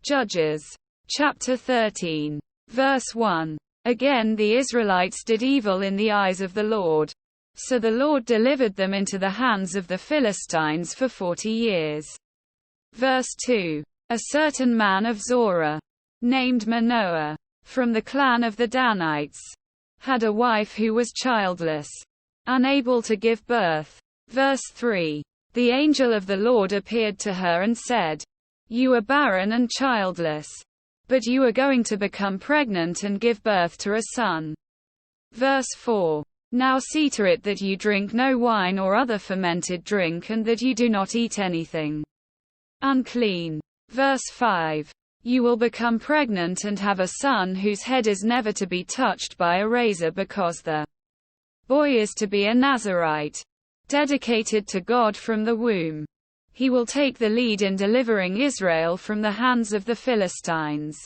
Judges. Chapter 13. Verse 1. Again the Israelites did evil in the eyes of the Lord. So the Lord delivered them into the hands of the Philistines for 40 years. Verse 2. A certain man of Zorah, named Manoah, from the clan of the Danites, had a wife who was childless, unable to give birth. Verse 3. The angel of the Lord appeared to her and said, "You are barren and childless, but you are going to become pregnant and give birth to a son." Verse 4. Now see to it that you drink no wine or other fermented drink, and that you do not eat anything unclean. Verse 5. You will become pregnant and have a son whose head is never to be touched by a razor, because the boy is to be a Nazirite, dedicated to God from the womb. He will take the lead in delivering Israel from the hands of the Philistines.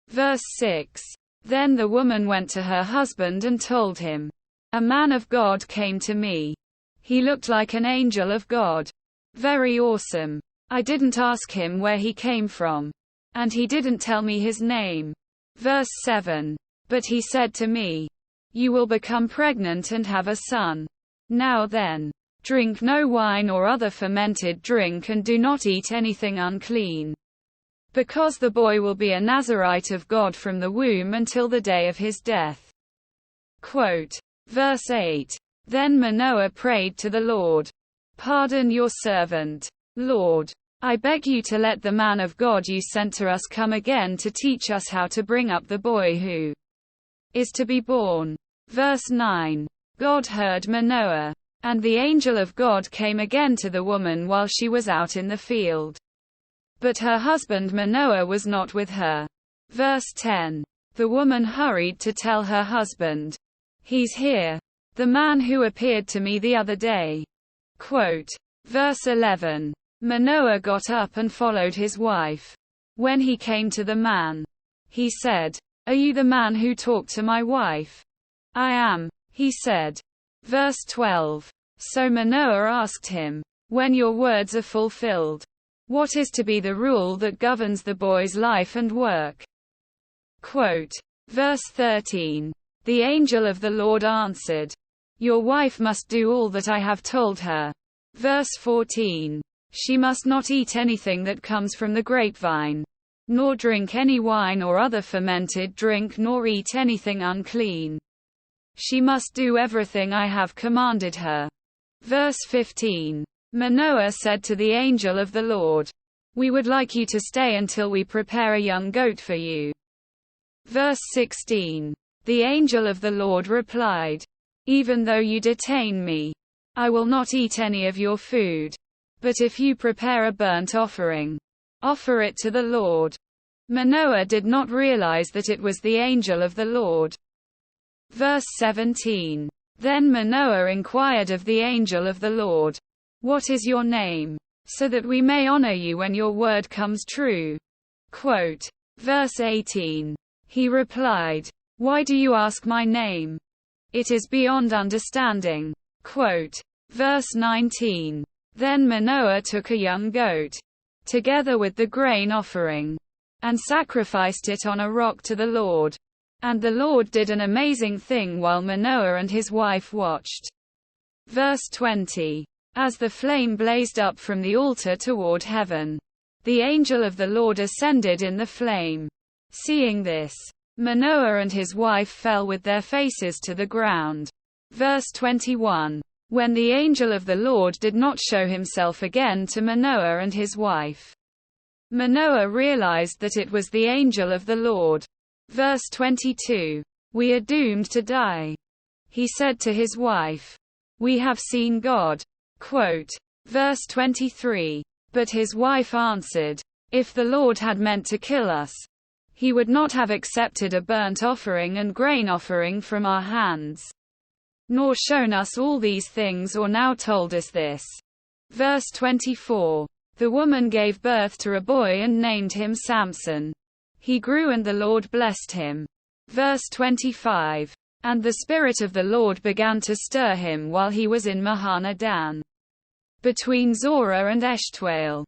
Verse 6. Then the woman went to her husband and told him, "A man of God came to me. He looked like an angel of God. Very awesome. I didn't ask him where he came from, and he didn't tell me his name." Verse 7. But he said to me, "You will become pregnant and have a son. Now then, drink no wine or other fermented drink, and do not eat anything unclean, because the boy will be a Nazirite of God from the womb until the day of his death." Quote. Verse 8. Then Manoah prayed to the Lord, "Pardon your servant. Lord, I beg you to let the man of God you sent to us come again to teach us how to bring up the boy who is to be born." Verse 9. God heard Manoah, and the angel of God came again to the woman while she was out in the field. But her husband Manoah was not with her. Verse 10. The woman hurried to tell her husband, "He's here, the man who appeared to me the other day." Quote. Verse 11. Manoah got up and followed his wife. When he came to the man, he said, "Are you the man who talked to my wife?" "I am," he said. Verse 12. So Manoah asked him, "When your words are fulfilled, what is to be the rule that governs the boy's life and work?" Quote. Verse 13. The angel of the Lord answered, "Your wife must do all that I have told her." Verse 14. She must not eat anything that comes from the grapevine, nor drink any wine or other fermented drink, nor eat anything unclean. She must do everything I have commanded her. Verse 15. Manoah said to the angel of the Lord, "We would like you to stay until we prepare a young goat for you." Verse 16. The angel of the Lord replied, "Even though you detain me, I will not eat any of your food. But if you prepare a burnt offering, offer it to the Lord." Manoah did not realize that it was the angel of the Lord. Verse 17. Then Manoah inquired of the angel of the Lord, "What is your name? So that we may honor you when your word comes true." Quote. Verse 18. He replied, "Why do you ask my name? It is beyond understanding." Quote. Verse 19. Then Manoah took a young goat, together with the grain offering, and sacrificed it on a rock to the Lord. And the Lord did an amazing thing while Manoah and his wife watched. Verse 20. As the flame blazed up from the altar toward heaven, the angel of the Lord ascended in the flame. Seeing this, Manoah and his wife fell with their faces to the ground. Verse 21. When the angel of the Lord did not show himself again to Manoah and his wife, Manoah realized that it was the angel of the Lord. Verse 22. We are doomed to die. He said to his wife, "We have seen God." Quote. Verse 23. But his wife answered, "If the Lord had meant to kill us, he would not have accepted a burnt offering and grain offering from our hands, nor shown us all these things or now told us this." Verse 24. The woman gave birth to a boy and named him Samson. He grew and the Lord blessed him. Verse 25. And the Spirit of the Lord began to stir him while he was in Mahaneh Dan, between Zorah and Eshtaol.